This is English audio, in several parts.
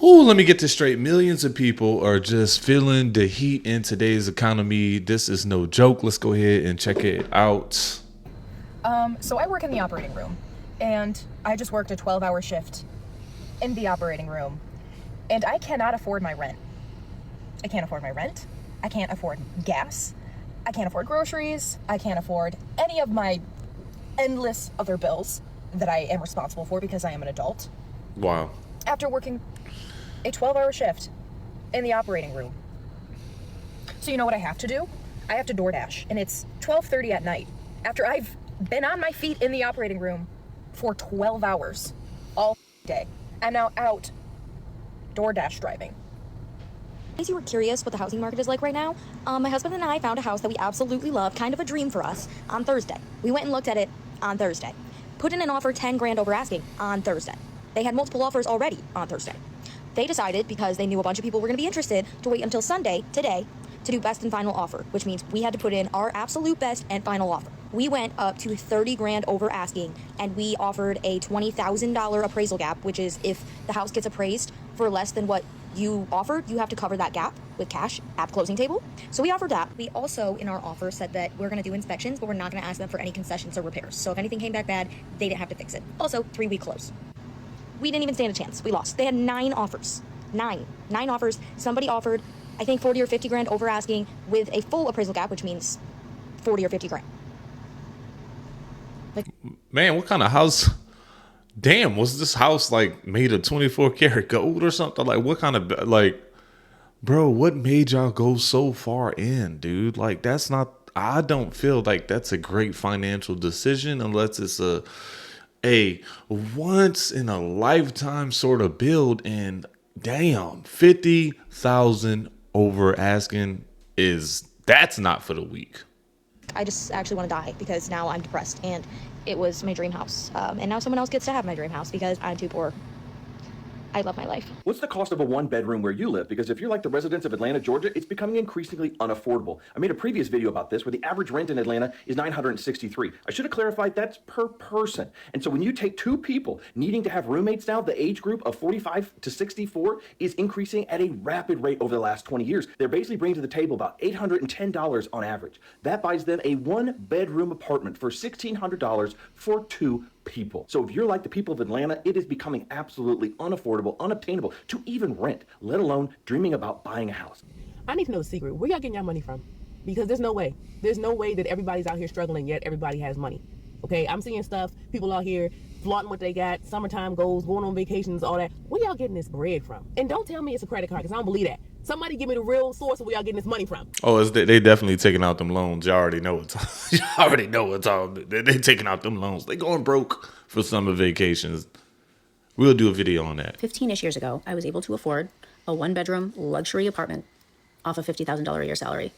Ooh, let me get this straight. Millions of people are just feeling the heat in today's economy. This is no joke. Let's go ahead and check it out. So I work in the operating room, and I just worked a 12-hour shift in the operating room, and I cannot afford my rent. I can't afford my rent. I can't afford gas. I can't afford groceries. I can't afford any of my endless other bills that I am responsible for because I am an adult. Wow. After working a 12-hour shift in the operating room. So you know what I have to do? I have to DoorDash, and it's 12:30 at night. After I've been on my feet in the operating room for 12 hours all day. I'm now out DoorDash driving. In case you were curious what the housing market is like right now, my husband and I found a house that we absolutely love, kind of a dream for us, on Thursday. We went and looked at it on Thursday. Put in an offer 10 grand over asking on Thursday. They had multiple offers already on Thursday. They decided, because they knew a bunch of people were going to be interested, to wait until Sunday, today, to do best and final offer, which means we had to put in our absolute best and final offer. We went up to 30 grand over asking, and we offered a $20,000 appraisal gap, which is if the house gets appraised for less than what you offered, you have to cover that gap with cash at closing table. So we offered that. We also, in our offer, said that we're going to do inspections, but we're not going to ask them for any concessions or repairs. So if anything came back bad, they didn't have to fix it. Also, 3-week close. We didn't even stand a chance. We lost. They had 9 offers. Nine offers. Somebody offered, I think, 40 or 50 grand over asking with a full appraisal gap, which means 40 or 50 grand. Man, what kind of house? Damn, was this house like made of 24 karat gold or something? Like, what kind of, like, bro, what made y'all go so far in, dude? Like, that's not, I don't feel like that's a great financial decision unless it's a once in a lifetime sort of build. And damn, 50,000 over asking that's not for the weak. I just actually want to die because now I'm depressed, and it was my dream house. And now someone else gets to have my dream house because I'm too poor. I love my life. What's the cost of a one-bedroom where you live? Because if you're like the residents of Atlanta, Georgia, it's becoming increasingly unaffordable. I made a previous video about this where the average rent in Atlanta is $963. I should have clarified that's per person. And so when you take 2 people needing to have roommates now, the age group of 45 to 64 is increasing at a rapid rate over the last 20 years. They're basically bringing to the table about $810 on average. That buys them a 1-bedroom apartment for $1,600 for 2 people. So if you're like the people of Atlanta, it is becoming absolutely unaffordable, unobtainable to even rent, let alone dreaming about buying a house. I need to know the secret. Where y'all getting your money from? Because there's no way. There's no way that everybody's out here struggling yet everybody has money. Okay, I'm seeing stuff, people out here flaunting what they got, summertime goals, going on vacations, all that. Where y'all getting this bread from? And don't tell me it's a credit card, because I don't believe that. Somebody give me the real source of where y'all getting this money from. Oh, they definitely taking out them loans. Y'all already know it's y'all already know it's all. They taking out them loans. They going broke for summer vacations. We'll do a video on that. 15-ish years ago, I was able to afford a 1-bedroom luxury apartment off a $50,000 a year salary.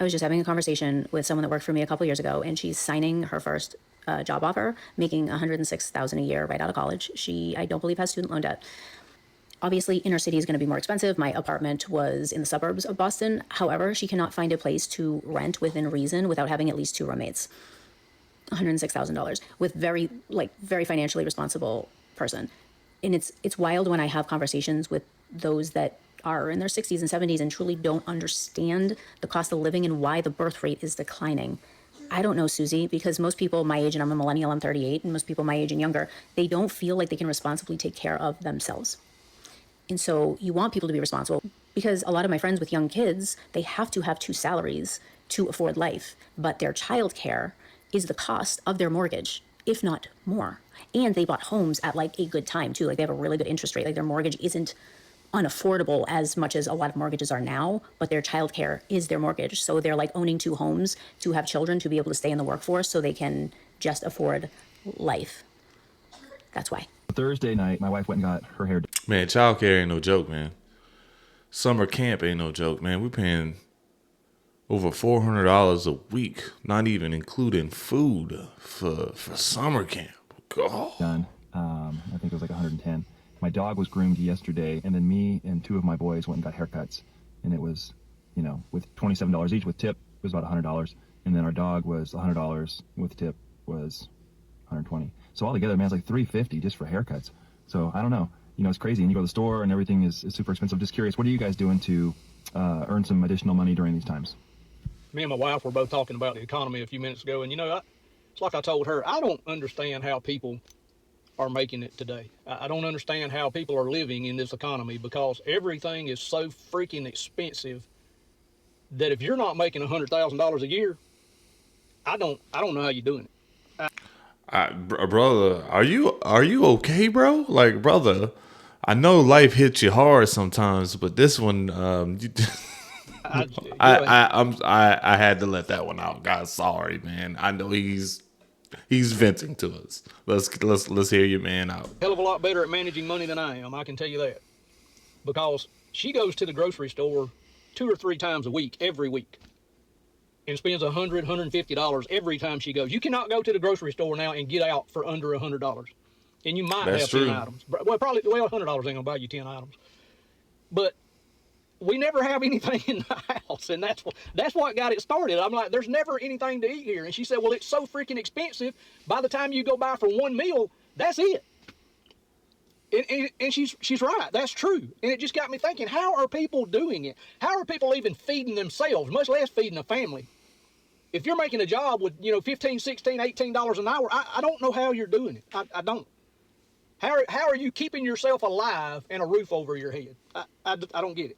I was just having a conversation with someone that worked for me a couple years ago, and she's signing her first job offer, making $106,000 a year right out of college. She, I don't believe, has student loan debt. Obviously, inner city is going to be more expensive. My apartment was in the suburbs of Boston. However, she cannot find a place to rent within reason without having at least 2 roommates. $106,000 with very financially responsible person. And it's wild when I have conversations with those that are in their 60s and 70s and truly don't understand the cost of living and why the birth rate is declining. I don't know, Susie, because most people my age, and I'm a millennial, I'm 38, and most people my age and younger, they don't feel like they can responsibly take care of themselves. And so you want people to be responsible, because a lot of my friends with young kids, they have to have 2 salaries to afford life, but their childcare is the cost of their mortgage, if not more. And they bought homes at like a good time too. Like they have a really good interest rate. Like their mortgage isn't unaffordable as much as a lot of mortgages are now, but their childcare is their mortgage. So they're like owning 2 homes to have children, to be able to stay in the workforce so they can just afford life. That's why. Thursday night, my wife went and got her hair done. Man, childcare ain't no joke, man. Summer camp ain't no joke, man. We're paying over $400 a week, not even including food for summer camp. God. Done. I think it was like 110. My dog was groomed yesterday, and then me and 2 of my boys went and got haircuts, and it was, with $27 each with tip, it was about $100, and then our dog was $100 with tip was $120. So altogether, man, it's like $350 just for haircuts. So I don't know. you know, it's crazy. And you go to the store and everything is super expensive. Just curious, what are you guys doing to earn some additional money during these times? Me and my wife were both talking about the economy a few minutes ago, and you know, it's like I told her, I don't understand how people are making it today. I don't understand how people are living in this economy, because everything is so freaking expensive that if you're not making $100,000 a year, I don't know how you're doing it. Brother, are you okay, bro? Like, brother, I know life hits you hard sometimes, but this one, I had to let that one out, guys. Sorry, man. I know he's venting to us. Let's hear your man out. Hell of a lot better at managing money than I am, I can tell you that. Because she goes to the grocery store 2 or 3 times a week, every week, and spends $100, $150 every time she goes. You cannot go to the grocery store now and get out for under $100. And you might have 10 items. Well, probably, $100 ain't gonna buy you 10 items. But we never have anything in the house, and that's what got it started. I'm like, there's never anything to eat here. And she said, well, it's so freaking expensive. By the time you go buy for one meal, that's it. And she's right. That's true. And it just got me thinking, how are people doing it? How are people even feeding themselves, much less feeding a family? If you're making a job with, $15, $16, $18 an hour, I don't know how you're doing it. I don't. How are you keeping yourself alive and a roof over your head? I don't get it.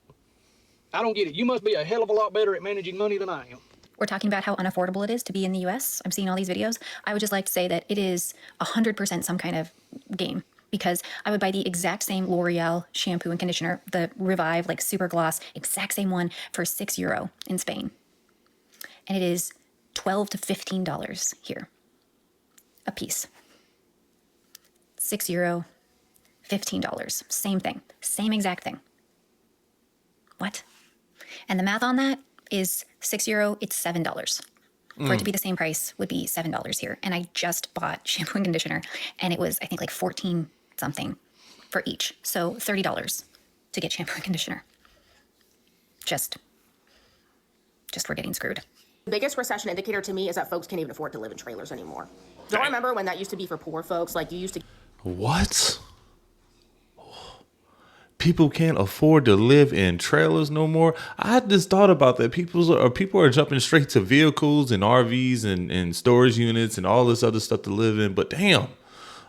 I don't get it. You must be a hell of a lot better at managing money than I am. We're talking about how unaffordable it is to be in the US. I'm seeing all these videos. I would just like to say that it is 100% some kind of game, because I would buy the exact same L'Oreal shampoo and conditioner, the Revive, like super gloss, exact same one for €6 in Spain. And it is $12 to $15 here a piece. €6, $15, same thing, same exact thing. What? And the math on that is €6, it's $7. For it to be the same price would be $7 here. And I just bought shampoo and conditioner, and it was, I think, like 14 something for each. So $30 to get shampoo and conditioner. Just we're getting screwed. The biggest recession indicator to me is that folks can't even afford to live in trailers anymore. Don't I remember when that used to be for poor folks? Like, you used to... What? People can't afford to live in trailers no more. I just thought about that. People are jumping straight to vehicles and RVs and storage units and all this other stuff to live in. But damn,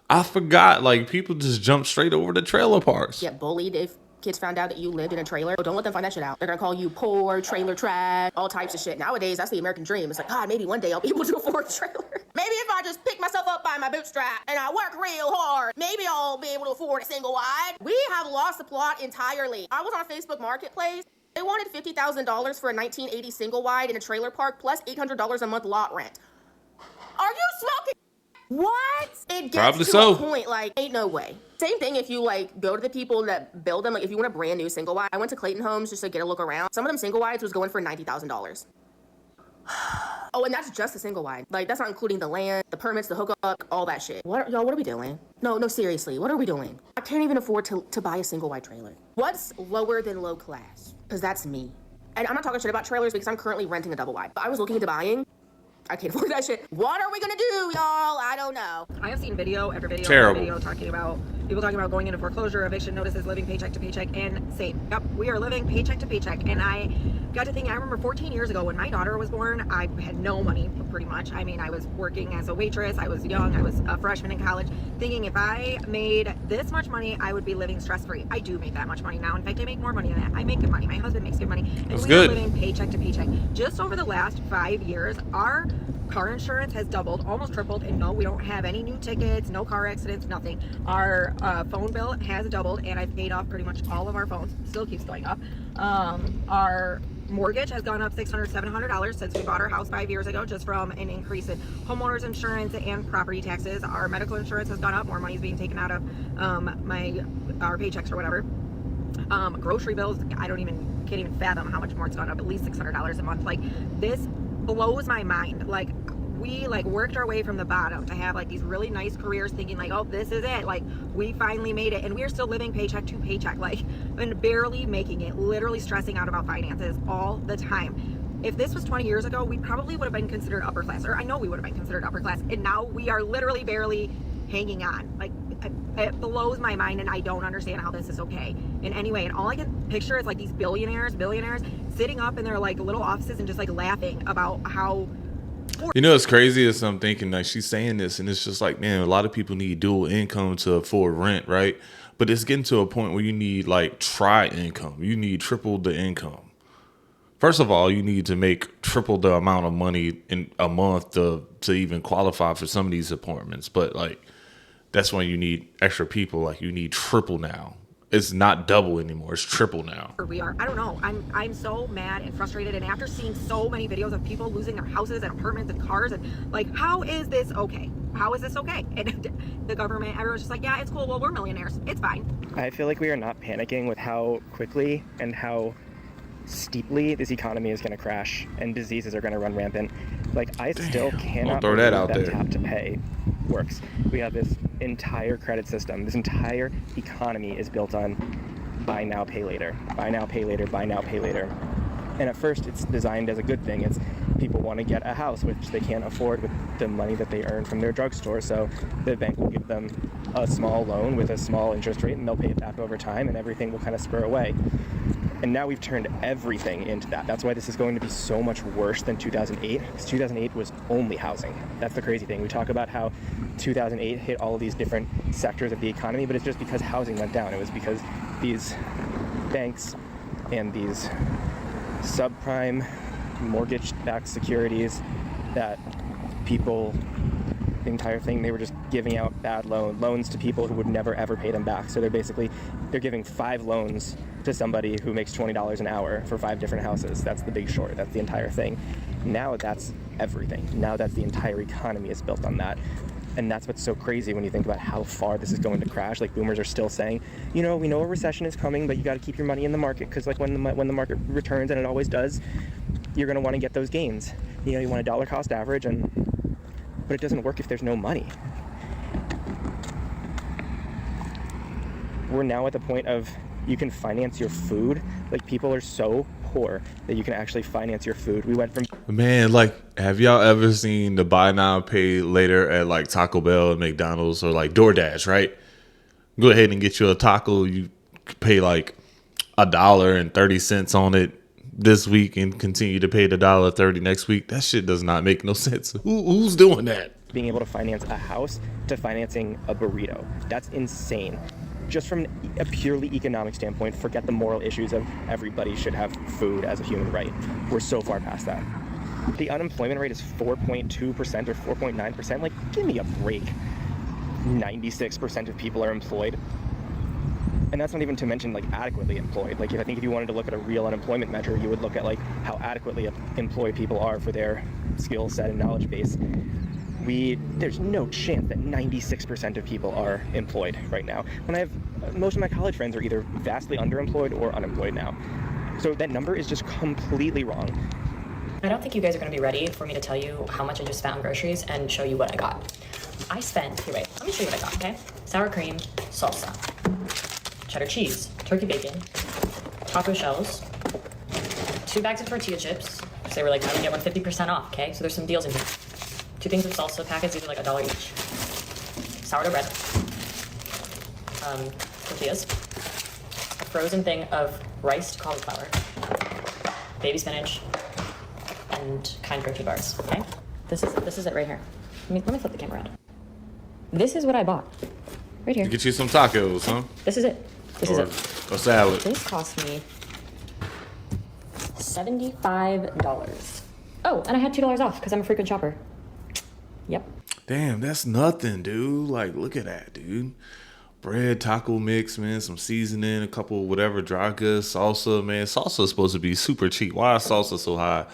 I forgot. Like, people just jump straight over to trailer parks. Get bullied if kids found out that you lived in a trailer. Don't let them find that shit out. They're gonna call you poor, trailer trash, all types of shit. Nowadays, that's the American dream. It's like, God, maybe one day I'll be able to afford a trailer. Maybe if I just pick myself up by my bootstrap and I work real hard, maybe I'll be able to afford a single wide. We have lost the plot entirely. I was on Facebook Marketplace. They wanted $50,000 for a 1980 single wide in a trailer park plus $800 a month lot rent. Are you smoking? What? It gets Probably to so. a point, like, ain't no way. Same thing if you, like, go to the people that build them. Like, if you want a brand new single wide, I went to Clayton Homes just to get a look around. Some of them single wides was going for $90,000. Oh, and that's just a single wide. Like, that's not including the land, the permits, the hookup, all that shit. What are we doing? No, seriously, what are we doing? I can't even afford to buy a single wide trailer. What's lower than low class? Because that's me. And I'm not talking shit about trailers because I'm currently renting a double wide. I was looking into buying. I can't afford that shit. What are we gonna do, y'all? I don't know. I have seen video after video Terrible. after video talking about people talking about going into foreclosure, eviction notices, living paycheck to paycheck, and same. Yep, we are living paycheck to paycheck. And I got to thinking, I remember 14 years ago when my daughter was born, I had no money, pretty much. I mean, I was working as a waitress, I was young, I was a freshman in college, thinking if I made this much money, I would be living stress-free. I do make that much money now. In fact, I make more money than that. I make good money. My husband makes good money. And That's we good. are living paycheck to paycheck. Just over the last 5 years, our car insurance has doubled, almost tripled, and no, we don't have any new tickets, no car accidents, nothing. Our phone bill has doubled, and I've paid off pretty much all of our phones. Still keeps going up. Our mortgage has gone up $600, $700 since we bought our house 5 years ago, just from an increase in homeowners insurance and property taxes. Our medical insurance has gone up. More money is being taken out of our paychecks or whatever. Grocery bills, can't even fathom how much more it's gone up. At least $600 a month. Like, this blows my mind. Like, we worked our way from the bottom to have like these really nice careers, thinking like, oh, this is it, like we finally made it, and we're still living paycheck to paycheck, like, and barely making it, literally stressing out about finances all the time. If this was 20 years ago, we probably would have been considered upper class, or I know we would have been considered upper class, and now we are literally barely hanging on. Like, It blows my mind, and I don't understand how this is okay in any way. And all I can picture is like these billionaires sitting up in their like little offices and just like laughing about how. You know, it's crazy as I'm thinking, like, she's saying this, and it's just like, man, a lot of people need dual income to afford rent, right? But it's getting to a point where you need like tri-income. You need triple the income. First of all, you need to make triple the amount of money in a month to even qualify for some of these apartments. But like, that's when you need extra people. Like, you need triple now. It's not double anymore. It's triple now. We are. I don't know. I'm so mad and frustrated. And after seeing so many videos of people losing their houses and apartments and cars, and like, how is this okay? How is this okay? And the government, everyone's just like, yeah, it's cool. Well, we're millionaires. It's fine. I feel like we are not panicking with how quickly and how steeply this economy is going to crash and diseases are going to run rampant. Like, I still cannot throw that believe out there. tap to pay works. We have this entire credit system. This entire economy is built on buy now, pay later, buy now, pay later, buy now, pay later. And at first it's designed as a good thing. It's people want to get a house, which they can't afford with the money that they earn from their drugstore. So the bank will give them a small loan with a small interest rate, and they'll pay it back over time, and everything will kind of spur away. And now we've turned everything into that. That's why this is going to be so much worse than 2008, because 2008 was only housing. That's the crazy thing. We talk about how 2008 hit all of these different sectors of the economy, but it's just because housing went down. It was because these banks and these subprime mortgage-backed securities that people, the entire thing, they were just giving out bad loans to people who would never ever pay them back. So they're giving 5 loans to somebody who makes $20 an hour for 5 different houses. That's the Big Short. That's the entire thing. Now that's everything. Now that's the entire economy is built on that. And that's what's so crazy when you think about how far this is going to crash. Like, boomers are still saying, you know, we know a recession is coming, but you got to keep your money in the market, because like when the market returns, and it always does, you're going to want to get those gains. You know, you want a dollar cost average, but it doesn't work if there's no money. We're now at the point of you can finance your food. Like, people are so poor that you can actually finance your food. We went from... Man, like, have y'all ever seen the buy now, pay later at like Taco Bell and McDonald's or like DoorDash, right? Go ahead and get you a taco. You pay like $1.30 on it this week and continue to pay the $1.30 next week. That shit does not make no sense. Who's doing that? Being able to finance a house to financing a burrito. That's insane. Just from a purely economic standpoint, forget the moral issues of everybody should have food as a human right. We're so far past that. The unemployment rate is 4.2% or 4.9%. Like, give me a break. 96% of people are employed. And that's not even to mention like adequately employed. Like, I think if you wanted to look at a real unemployment measure, you would look at like how adequately employed people are for their skill set and knowledge base. There's no chance that 96% of people are employed right now. When most of my college friends are either vastly underemployed or unemployed now. So that number is just completely wrong. I don't think you guys are going to be ready for me to tell you how much I just spent on groceries and show you what I got. Here, wait, let me show you what I got, okay? Sour cream, salsa, cheddar cheese, turkey bacon, taco shells, 2 bags of tortilla chips. So they were like, I would get one 50% off, okay? So there's some deals in here. 2 things of salsa packets, these are like $1 each. Sourdough bread, tortillas, a frozen thing of riced cauliflower, baby spinach, and kind protein bars. Okay, this is it right here. Let me flip the camera around. This is what I bought, right here. Get you some tacos, huh? This is it. This is it. A salad. This cost me $75. Oh, and I had $2 off because I'm a frequent shopper. Yep. Damn, that's nothing, dude. Like, look at that, dude. Bread, taco mix, man, some seasoning, a couple whatever dry goods, salsa, man. Salsa is supposed to be super cheap. Why is salsa so high?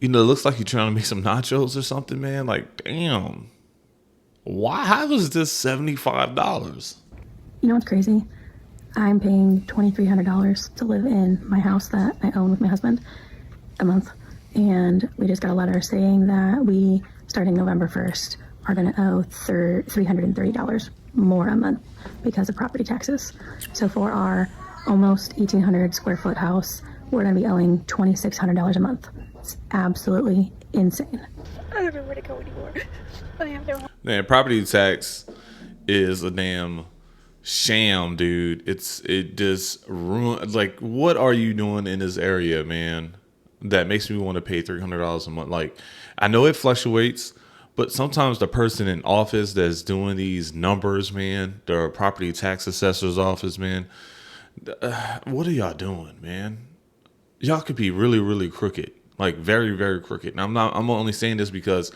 You know, it looks like you're trying to make some nachos or something, man. Like, damn. Why? How is this $75? You know what's crazy? I'm paying $2,300 to live in my house that I own with my husband a month. And we just got a letter saying that we, starting November 1st, are going to owe $330 more a month because of property taxes. So for our almost 1,800 square foot house, we're going to be owing $2,600 a month. It's absolutely insane. I don't know where to go anymore. I have no... Man, property tax is a damn sham, dude. It just ruin. Like, what are you doing in this area, man? That makes me want to pay $300 a month. Like, I know it fluctuates, but sometimes the person in office that's doing these numbers, man, the property tax assessor's office, man, what are y'all doing, man? Y'all could be really, really crooked, like very, very crooked. And I'm only saying this because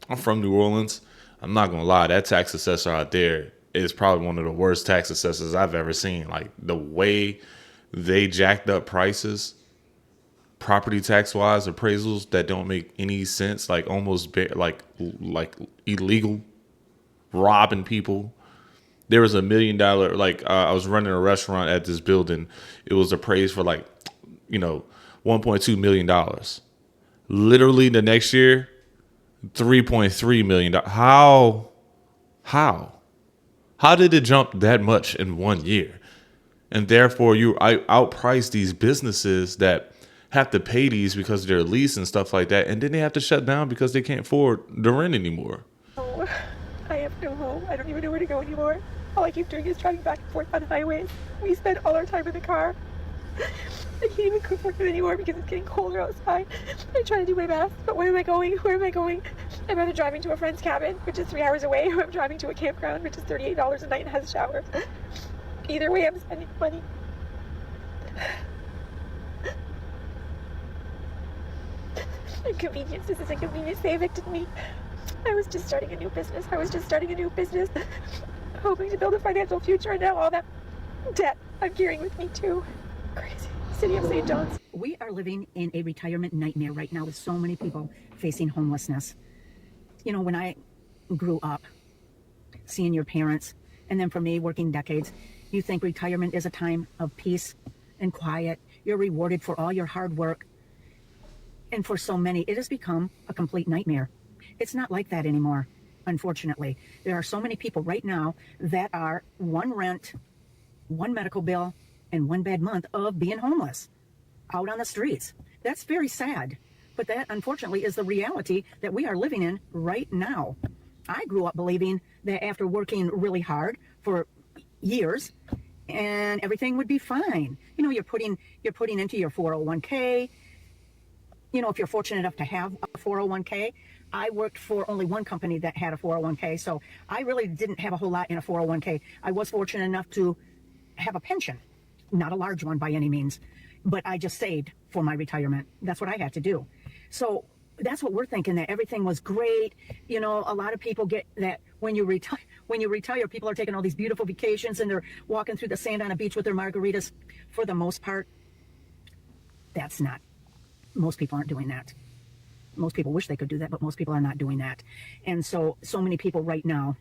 I'm from New Orleans. I'm not gonna lie, that tax assessor out there is probably one of the worst tax assessors I've ever seen. Like, the way they jacked up prices, property tax wise, appraisals that don't make any sense, like almost like illegal, robbing people. There was $1 million, like I was running a restaurant at this building. It was appraised for like, $1.2 million. Literally the next year, $3.3 million. How did it jump that much in 1 year? And therefore I outprice these businesses that have to pay these because of their lease and stuff like that, and then they have to shut down because they can't afford the rent anymore. Oh, I have no home. I don't even know where to go anymore. All I keep doing is driving back and forth on highways. We spend all our time in the car. I can't even cook for food anymore because it's getting colder outside. I try to do my best, but where am I going? Where am I going? I'm either driving to a friend's cabin, which is 3 hours away, or I'm driving to a campground, which is $38 a night and has a shower. Either way, I'm spending money. Inconvenience. This is inconvenience. They evicted me. I was just starting a new business, hoping to build a financial future, and now all that debt I'm carrying with me too. Crazy. City of St. John's. We are living in a retirement nightmare right now with so many people facing homelessness. You know, when I grew up, seeing your parents, and then for me, working decades, you think retirement is a time of peace and quiet. You're rewarded for all your hard work. And for so many, it has become a complete nightmare. It's not like that anymore, unfortunately. There are so many people right now that are one rent, one medical bill, and one bad month of being homeless out on the streets. That's very sad. But that, unfortunately, is the reality that we are living in right now. I grew up believing that after working really hard for years, and everything would be fine. You know, you're putting into your 401k. You know, if you're fortunate enough to have a 401k, I worked for only one company that had a 401k, so I really didn't have a whole lot in a 401k. I was fortunate enough to have a pension, not a large one by any means, but I just saved for my retirement. That's what I had to do. So that's what we're thinking, that everything was great. You know, a lot of people get that when you retire, people are taking all these beautiful vacations and they're walking through the sand on a beach with their margaritas. For the most part, most people aren't doing that. Most people wish they could do that, but most people are not doing that. And so many people right now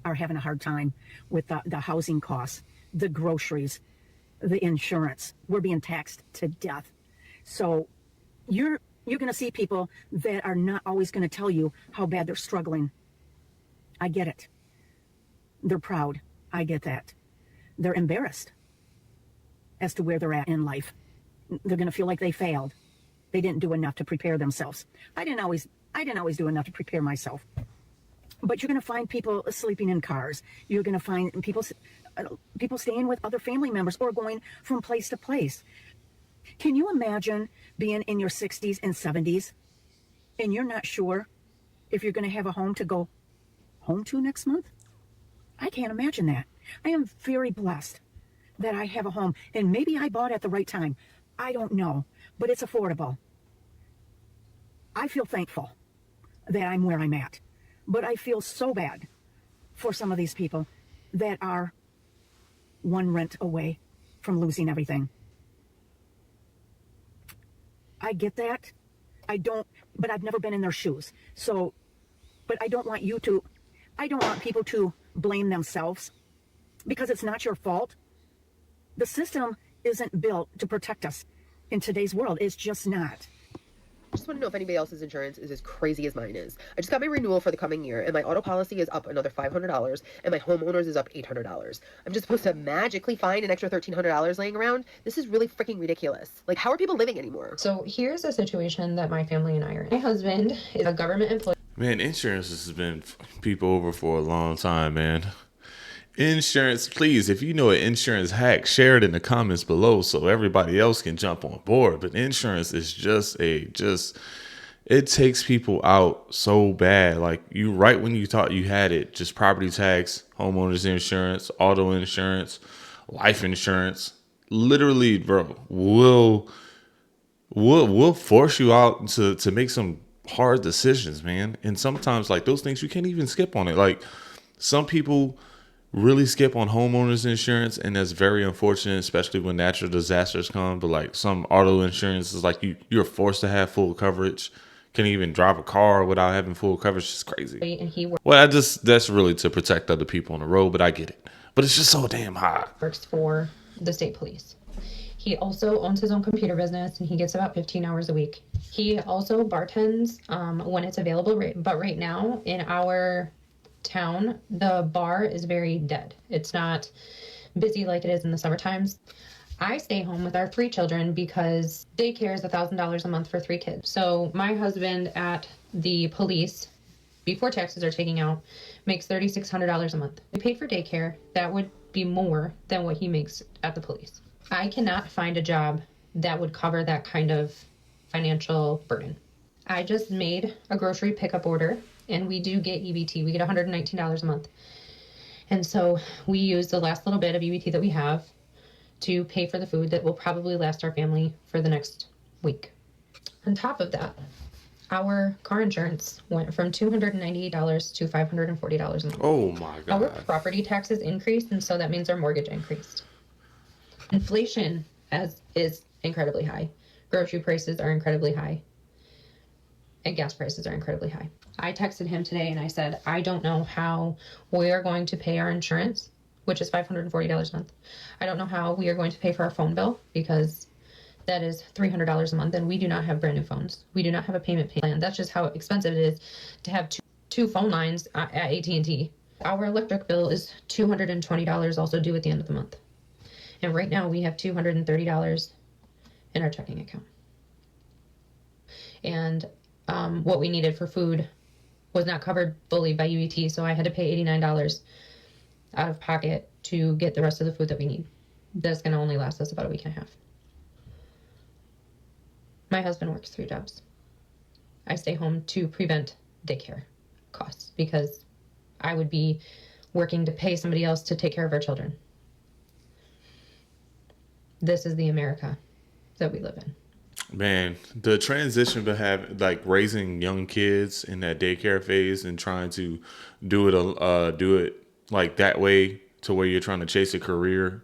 are having a hard time with the housing costs, the groceries, the insurance. We're being taxed to death. So you're going to see people that are not always going to tell you how bad they're struggling. I get it. They're proud. I get that. They're embarrassed as to where they're at in life. They're going to feel like they failed. They didn't do enough to prepare themselves. I didn't always do enough to prepare myself. But you're going to find people sleeping in cars. You're going to find people staying with other family members or going from place to place. Can you imagine being in your 60s and 70s and you're not sure if you're going to have a home to go home to next month? I can't imagine that. I am very blessed that I have a home, and maybe I bought at the right time. I don't know, but it's affordable. I feel thankful that I'm where I'm at, but I feel so bad for some of these people that are one rent away from losing everything. I get that. But I've never been in their shoes. But I don't want people to blame themselves because it's not your fault. The system isn't built to protect us in today's world. It's just not. I just want to know if anybody else's insurance is as crazy as mine is. I just got my renewal for the coming year, and my auto policy is up another $500, and my homeowner's is up $800. I'm just supposed to magically find an extra $1,300 laying around? This is really freaking ridiculous. Like, how are people living anymore? So here's a situation that my family and I are in. My husband is a government employee. Man, insurance has been people over for a long time, man. Insurance, please, if you know an insurance hack, share it in the comments below so everybody else can jump on board. But insurance is it takes people out so bad. Like you, right when you thought you had it, just property tax, homeowners insurance, auto insurance, life insurance, literally, bro, will force you out to make some hard decisions, man. And sometimes like those things you can't even skip on it. Like some people really skip on homeowners insurance, and that's very unfortunate, especially when natural disasters come. But like some auto insurance is like you're forced to have full coverage. Can't even drive a car without having full coverage. It's crazy. And he Well, that's really to protect other people on the road, but I get it. But it's just so damn high. works for the state police. He also owns his own computer business, and he gets about 15 hours a week. He also bartends when it's available, but right now in our town, the bar is very dead. It's not busy like it is in the summer times. I stay home with our 3 children because daycare is $1,000 a month for 3 kids. So my husband at the police, before taxes are taken out, makes $3,600 a month. We paid for daycare. That would be more than what he makes at the police. I cannot find a job that would cover that kind of financial burden. I just made a grocery pickup order, and we do get EBT. We get $119 a month. And so we use the last little bit of EBT that we have to pay for the food that will probably last our family for the next week. On top of that, our car insurance went from $298 to $540 a month. Oh my God. Our property taxes increased, and so that means our mortgage increased. Inflation is incredibly high. Grocery prices are incredibly high. And gas prices are incredibly high. I texted him today and I said, I don't know how we are going to pay our insurance, which is $540 a month. I don't know how we are going to pay for our phone bill because that is $300 a month, and we do not have brand new phones. We do not have a payment plan. That's just how expensive it is to have two phone lines at AT&T. Our electric bill is $220 also due at the end of the month. And right now we have $230 in our checking account. And what we needed for food was not covered fully by UET, so I had to pay $89 out of pocket to get the rest of the food that we need. That's going to only last us about a week and a half. My husband works 3 jobs. I stay home to prevent daycare costs because I would be working to pay somebody else to take care of our children. This is the America that we live in. Man, the transition to have like raising young kids in that daycare phase and trying to do it like that way to where you're trying to chase a career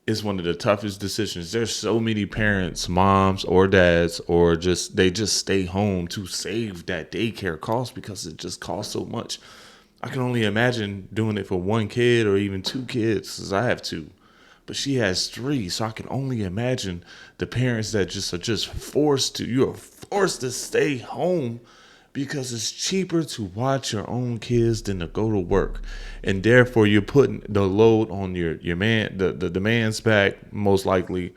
is one of the toughest decisions. There's so many parents, moms or dads, or they just stay home to save that daycare cost because it just costs so much. I can only imagine doing it for 1 kid or even 2 kids, because I have 2. But she has 3, so I can only imagine the parents that are just forced to stay home because it's cheaper to watch your own kids than to go to work. And therefore you're putting the load on your man, the man's back, most likely,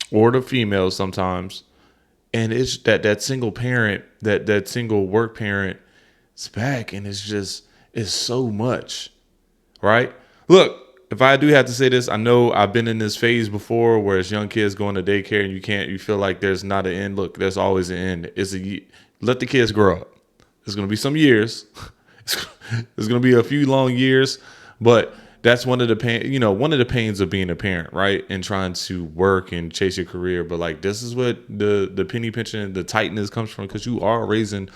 or the female sometimes. And it's that single parent, that single work parent's back, and it's so much, right? Look, if I do have to say this, I know I've been in this phase before where it's young kids going to daycare and you feel like there's not an end. Look, there's always an end. Let the kids grow up. There's going to be some years. There's going to be a few long years, but that's one of the pains of being a parent, right? And trying to work and chase your career. But like, this is what the penny pinching, the tightness comes from, because you are raising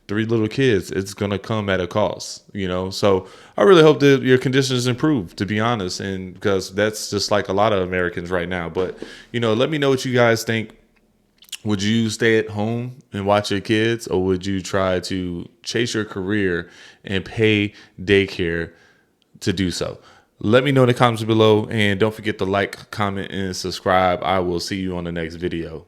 3 little kids. It's going to come at a cost, So I really hope that your conditions improve, to be honest. And because that's just like a lot of Americans right now. But, let me know what you guys think. Would you stay at home and watch your kids, or would you try to chase your career and pay daycare to do so? Let me know in the comments below, and don't forget to like, comment, and subscribe. I will see you on the next video.